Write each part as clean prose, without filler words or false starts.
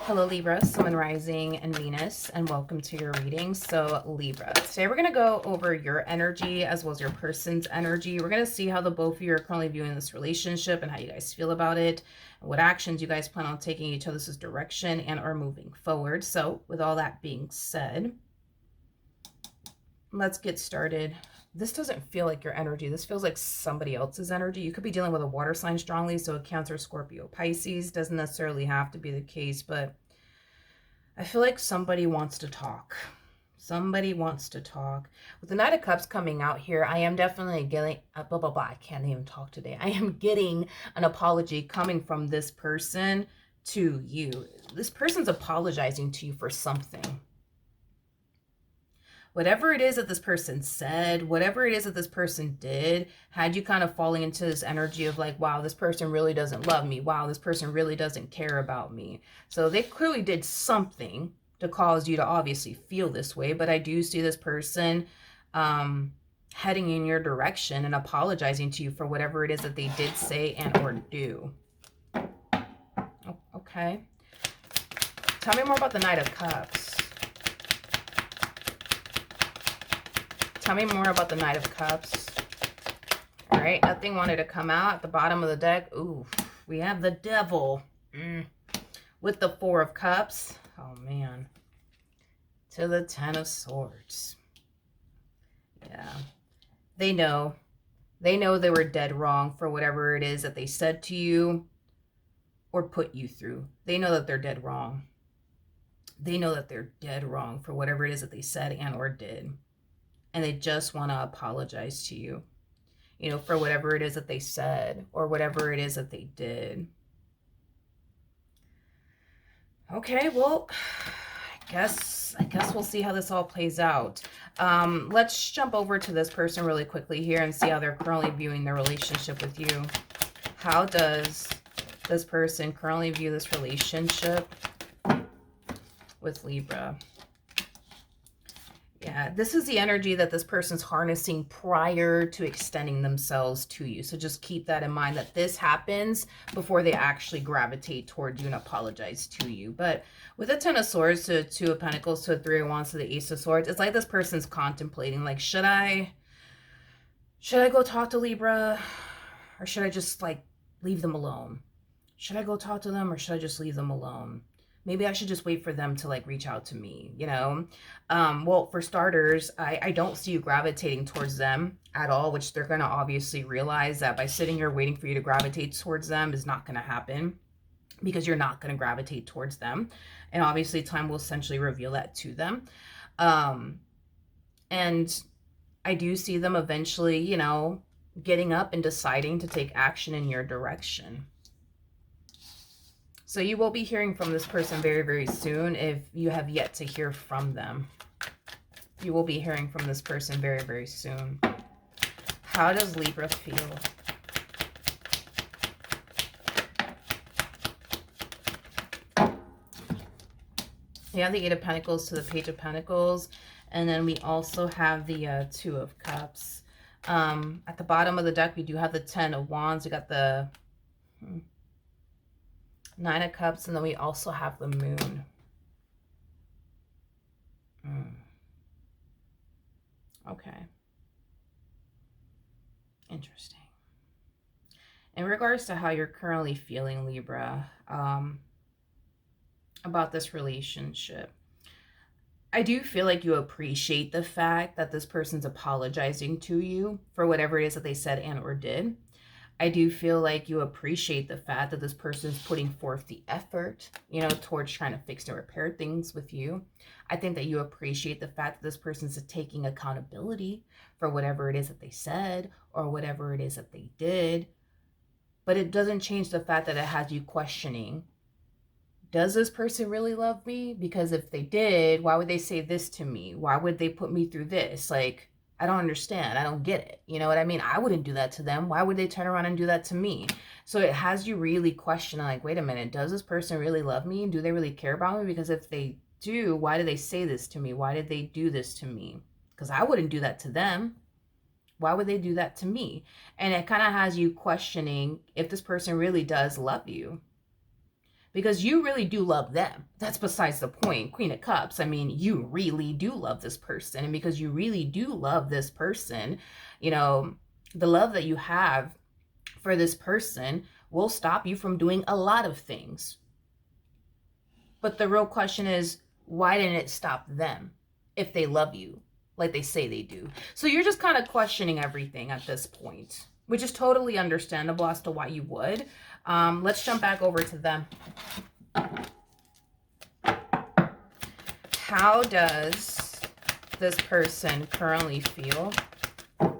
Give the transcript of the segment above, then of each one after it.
Hello Libra, Sun, Rising, and Venus, and welcome to your reading. So Libra, today we're going to go over your energy as well as your person's energy. We're going to see how the both of you are currently viewing this relationship and how you guys feel about it, and what actions you guys plan on taking each other's direction and are moving forward. So with all that being said, let's get started. This doesn't feel like your energy. This feels like somebody else's energy. You could be dealing with a water sign strongly, so a Cancer, Scorpio, Pisces. Doesn't necessarily have to be the case, but I feel like somebody wants to talk. Somebody wants to talk. With the Knight of Cups coming out here, I am definitely getting, I can't even talk today. I am getting an apology coming from this person to you. This person's apologizing to you for something. Whatever it is that this person said, whatever it is that this person did, had you kind of falling into this energy of like, wow, this person really doesn't love me. Wow, this person really doesn't care about me. So they clearly did something to cause you to obviously feel this way. But I do see this person heading in your direction and apologizing to you for whatever it is that they did say and or do. Oh, okay. Tell me more about the Knight of Cups. Tell me more about the Knight of Cups. All right, nothing wanted to come out at the bottom of the deck. Ooh, we have the Devil with the Four of Cups. Oh, man. To the Ten of Swords. Yeah. They know. They know they were dead wrong for whatever it is that they said to you or put you through. They know that they're dead wrong. They know that they're dead wrong for whatever it is that they said and or did. And they just want to apologize to you, you know, for whatever it is that they said or whatever it is that they did. Okay, well, I guess we'll see how this all plays out. Let's jump over to this person really quickly here and see how they're currently viewing their relationship with you. How does this person currently view this relationship with Libra? Yeah, this is the energy that this person's harnessing prior to extending themselves to you. So just keep that in mind, that this happens before they actually gravitate toward you and apologize to you. But with a Ten of Swords to Two of Pentacles to a Three of Wands to the Ace of Swords, it's like this person's contemplating, like, should I go talk to Libra, or should I just like leave them alone? Should I go talk to them, or should I just leave them alone? Maybe I should just wait for them to like reach out to me, you know? Well, for starters, I don't see you gravitating towards them at all, which they're going to obviously realize that by sitting here waiting for you to gravitate towards them is not going to happen, because you're not going to gravitate towards them. And obviously time will essentially reveal that to them. And I do see them eventually, you know, getting up and deciding to take action in your direction. So you will be hearing from this person very, very soon if you have yet to hear from them. You will be hearing from this person very, very soon. How does Libra feel? We have the Eight of Pentacles to the Page of Pentacles. And then we also have the Two of Cups. At the bottom of the deck, we do have the Ten of Wands. We got the Nine of Cups, and then we also have the Moon. Okay. Interesting. In regards to how you're currently feeling, Libra, about this relationship, I do feel like you appreciate the fact that this person's apologizing to you for whatever it is that they said and or did. I do feel like you appreciate the fact that this person is putting forth the effort, you know, towards trying to fix and repair things with you. I think that you appreciate the fact that this person's taking accountability for whatever it is that they said or whatever it is that they did. But it doesn't change the fact that it has you questioning, does this person really love me? Because if they did, why would they say this to me? Why would they put me through this? Like, I don't understand. I don't get it. You know what I mean? I wouldn't do that to them. Why would they turn around and do that to me? So it has you really questioning, like, wait a minute, does this person really love me? Do they really care about me? Because if they do, why did they say this to me? Why did they do this to me? Because I wouldn't do that to them. Why would they do that to me? And it kind of has you questioning if this person really does love you. because you really do love them. That's besides the point. Queen of Cups, I mean, you really do love this person. And because you really do love this person, you know, the love that you have for this person will stop you from doing a lot of things. But the real question is, why didn't it stop them if they love you like they say they do? So you're just kind of questioning everything at this point, which is totally understandable as to why you would. Let's jump back over to them. How does this person currently feel? Okay.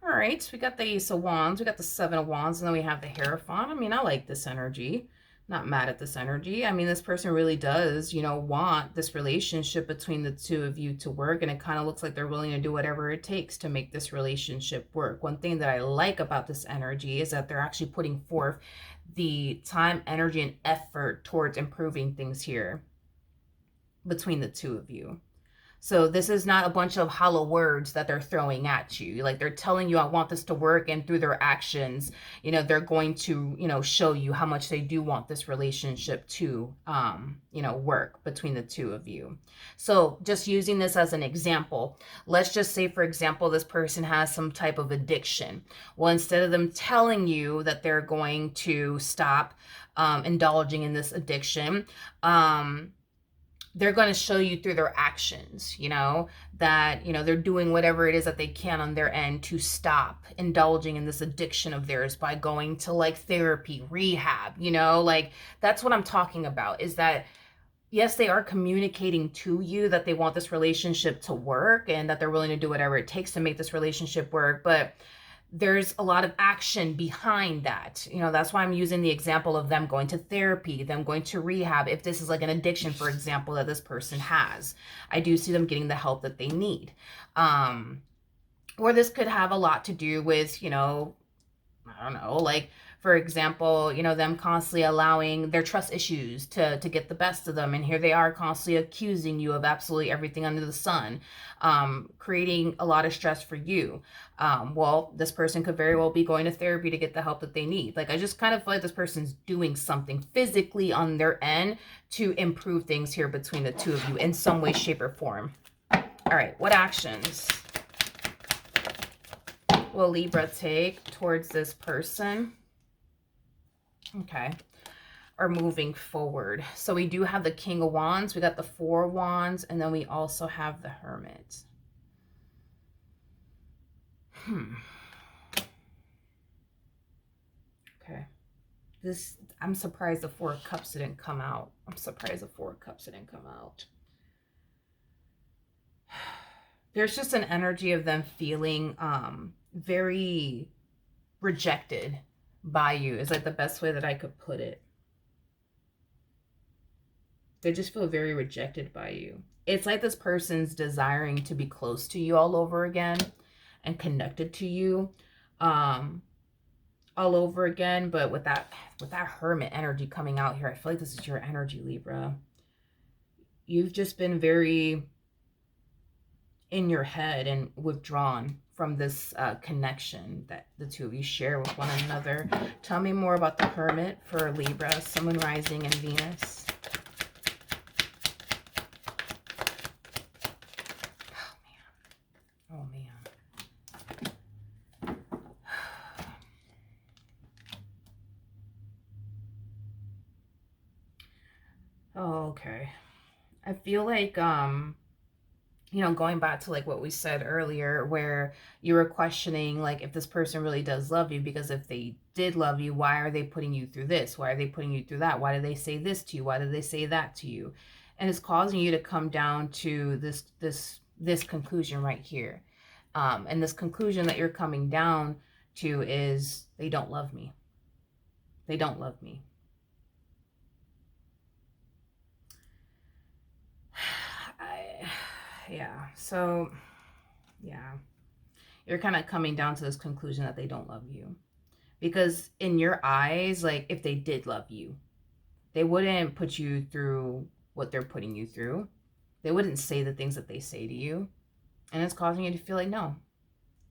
All right. We got the Ace of Wands. We got the Seven of Wands. And then we have the Hierophant. I mean, I like this energy. Not mad at this energy. I mean, this person really does, you know, want this relationship between the two of you to work. And it kind of looks like they're willing to do whatever it takes to make this relationship work. One thing that I like about this energy is that they're actually putting forth the time, energy, and effort towards improving things here between the two of you. So this is not a bunch of hollow words that they're throwing at you. Like, they're telling you, I want this to work. And through their actions, you know, they're going to, you know, show you how much they do want this relationship to, you know, work between the two of you. So just using this as an example, let's just say, for example, this person has some type of addiction. Well, instead of them telling you that they're going to stop indulging in this addiction, they're going to show you through their actions, you know, that, you know, they're doing whatever it is that they can on their end to stop indulging in this addiction of theirs by going to like therapy, rehab, you know, like that's what I'm talking about, is that yes, they are communicating to you that they want this relationship to work and that they're willing to do whatever it takes to make this relationship work. But there's a lot of action behind that. You know, that's why I'm using the example of them going to therapy, them going to rehab. If this is like an addiction, for example, that this person has, I do see them getting the help that they need. Or this could have a lot to do with, you know, I don't know, like, for example, you know, them constantly allowing their trust issues to get the best of them. And here they are constantly accusing you of absolutely everything under the sun, creating a lot of stress for you. Well, this person could very well be going to therapy to get the help that they need. Like, I just kind of feel like this person's doing something physically on their end to improve things here between the two of you in some way, shape, or form. All right, what actions will Libra take towards this person? Okay, are moving forward. So we do have the King of Wands, we got the Four of Wands, and then we also have the Hermit. Okay, this, I'm surprised the Four of Cups didn't come out. I'm surprised the Four of Cups didn't come out. There's just an energy of them feeling very rejected by you, is like the best way that I could put it. They just feel very rejected by you. It's like this person's desiring to be close to you all over again and connected to you all over again. But with that Hermit energy coming out here, I feel like this is your energy, Libra. You've just been very in your head and withdrawn from this connection that the two of you share with one another. Tell me more about the Hermit for Libra, Sun, Moon, Rising, and Venus. Oh, man. Oh, okay. I feel like, you know, going back to like what we said earlier, where you were questioning like if this person really does love you, because if they did love you, why are they putting you through this? Why are they putting you through that? Why did they say this to you? Why did they say that to you? And it's causing you to come down to this conclusion right here. And this conclusion that you're coming down to is they don't love me. They don't love me. Yeah, so yeah, you're kind of coming down to this conclusion that they don't love you, because in your eyes, like if they did love you, they wouldn't put you through what they're putting you through. They wouldn't say the things that they say to you, and it's causing you to feel like, no,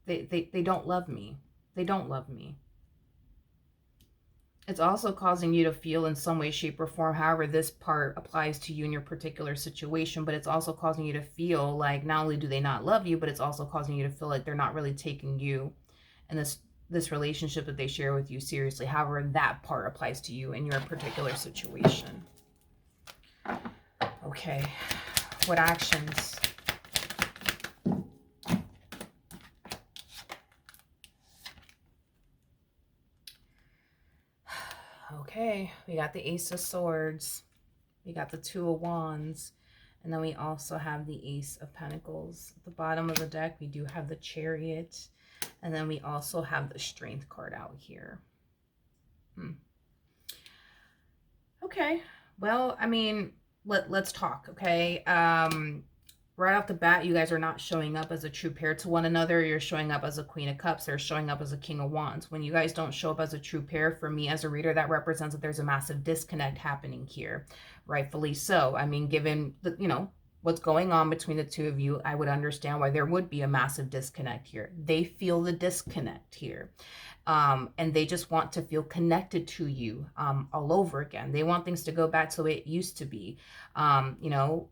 They don't love me. They don't love me. It's also causing you to feel in some way, shape, or form, however this part applies to you in your particular situation, but it's also causing you to feel like not only do they not love you, but it's also causing you to feel like they're not really taking you and this relationship that they share with you seriously, however that part applies to you in your particular situation. Okay, what actions? Okay, we got the Ace of Swords, we got the Two of Wands, and then we also have the Ace of Pentacles. At the bottom of the deck, we do have the Chariot, and then we also have the Strength card out here. Okay, well, I mean, let's talk, okay? Right off the bat, you guys are not showing up as a true pair to one another. You're showing up as a Queen of Cups. They're showing up as a King of Wands. When you guys don't show up as a true pair, for me as a reader, that represents that there's a massive disconnect happening here. Rightfully so. I mean, given the, you know, what's going on between the two of you, I would understand why there would be a massive disconnect here. They feel the disconnect here. And they just want to feel connected to you all over again. They want things to go back to the way it used to be, you know,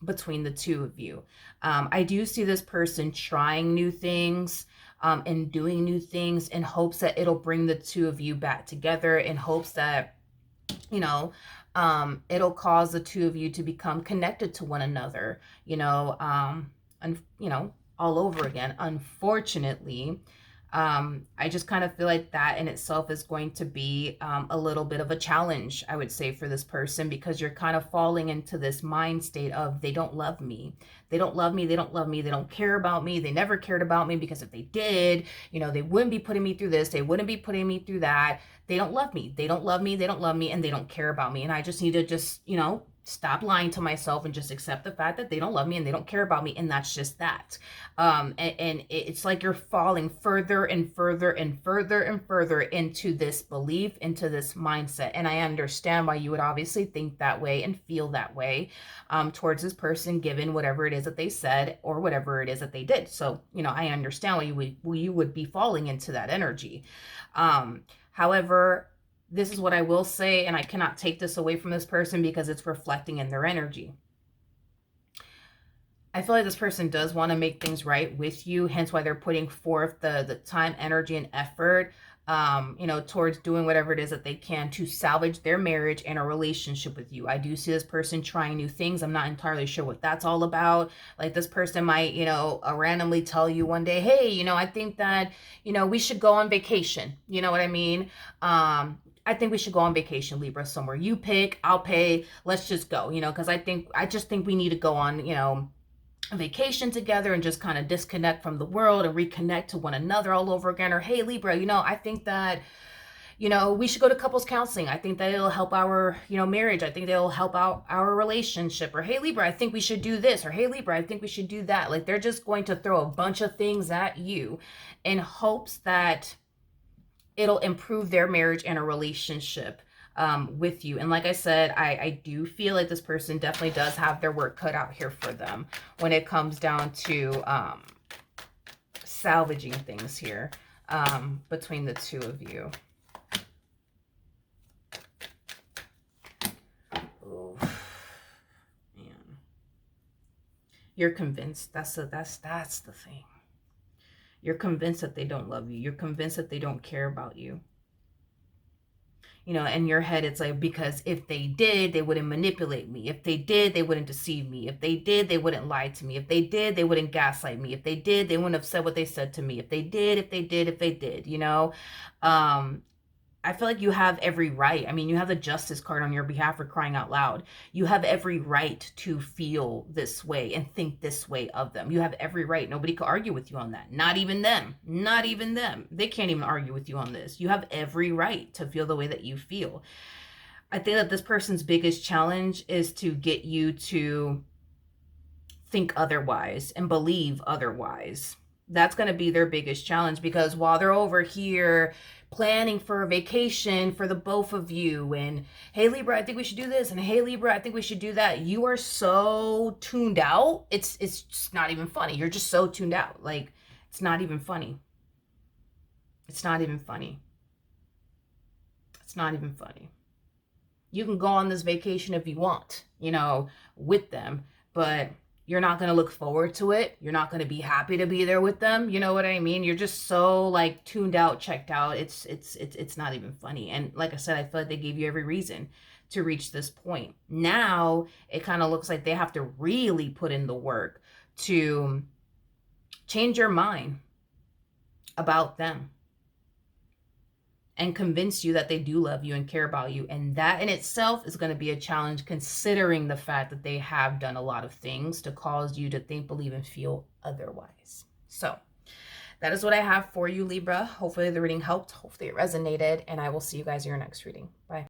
between the two of you. I do see this person trying new things and doing new things in hopes that it'll bring the two of you back together, in hopes that, you know, it'll cause the two of you to become connected to one another, you know, and, you know, all over again. Unfortunately, I just kind of feel like that in itself is going to be a little bit of a challenge, I would say, for this person, because you're kind of falling into this mind state of they don't love me. They don't love me. They don't love me. They don't care about me. They never cared about me, because if they did, you know, they wouldn't be putting me through this. They wouldn't be putting me through that. They don't love me. They don't love me. They don't love me, and they don't care about me. And I just need to just, you know, stop lying to myself and just accept the fact that they don't love me and they don't care about me, and that's just that. And it's like you're falling further and further and further and further into this belief, into this mindset. And I understand why you would obviously think that way and feel that way towards this person, given whatever it is that they said or whatever it is that they did. So, you know, I understand why you would be falling into that energy. However, this is what I will say, and I cannot take this away from this person because it's reflecting in their energy. I feel like this person does want to make things right with you, hence why they're putting forth the time, energy, and effort, you know, towards doing whatever it is that they can to salvage their marriage and a relationship with you. I do see this person trying new things. I'm not entirely sure what that's all about. Like, this person might, you know, randomly tell you one day, hey, you know, I think that, you know, we should go on vacation. You know what I mean? I think we should go on vacation, Libra, somewhere. You pick, I'll pay, let's just go, you know, because I just think we need to go on, you know, a vacation together and just kind of disconnect from the world and reconnect to one another all over again. Or, hey, Libra, you know, I think that, you know, we should go to couples counseling. I think that it'll help our, you know, marriage. I think that'll help out our relationship. Or, hey, Libra, I think we should do this. Or, hey, Libra, I think we should do that. Like, they're just going to throw a bunch of things at you in hopes that it'll improve their marriage and a relationship with you. And like I said, I do feel like this person definitely does have their work cut out here for them when it comes down to salvaging things here between the two of you. Oh, man. You're convinced. That's the thing. You're convinced that they don't love you. You're convinced that they don't care about you. You know, in your head, it's like, because if they did, they wouldn't manipulate me. If they did, they wouldn't deceive me. If they did, they wouldn't lie to me. If they did, they wouldn't gaslight me. If they did, they wouldn't have said what they said to me. If they did, you know. I feel like you have every right. I mean, you have the Justice card on your behalf, for crying out loud. You have every right to feel this way and think this way of them. You have every right. Nobody could argue with you on that. Not even them. Not even them. They can't even argue with you on this. You have every right to feel the way that you feel. I think that this person's biggest challenge is to get you to think otherwise and believe otherwise. That's going to be their biggest challenge, because while they're over here planning for a vacation for the both of you, and hey, Libra, I think we should do this, and hey, Libra, I think we should do that, you are so tuned out. It's just not even funny. You're just so tuned out. Like, It's not even funny. It's not even funny. It's not even funny. You can go on this vacation if you want, with them, but you're not going to look forward to it. You're not going to be happy to be there with them. You know what I mean? You're just so like tuned out, checked out. It's not even funny. And like I said, I feel like they gave you every reason to reach this point. Now it kind of looks like they have to really put in the work to change your mind about them and convince you that they do love you and care about you. And that in itself is going to be a challenge, considering the fact that they have done a lot of things to cause you to think, believe, and feel otherwise. So that is what I have for you, Libra. Hopefully the reading helped. Hopefully it resonated. And I will see you guys in your next reading. Bye.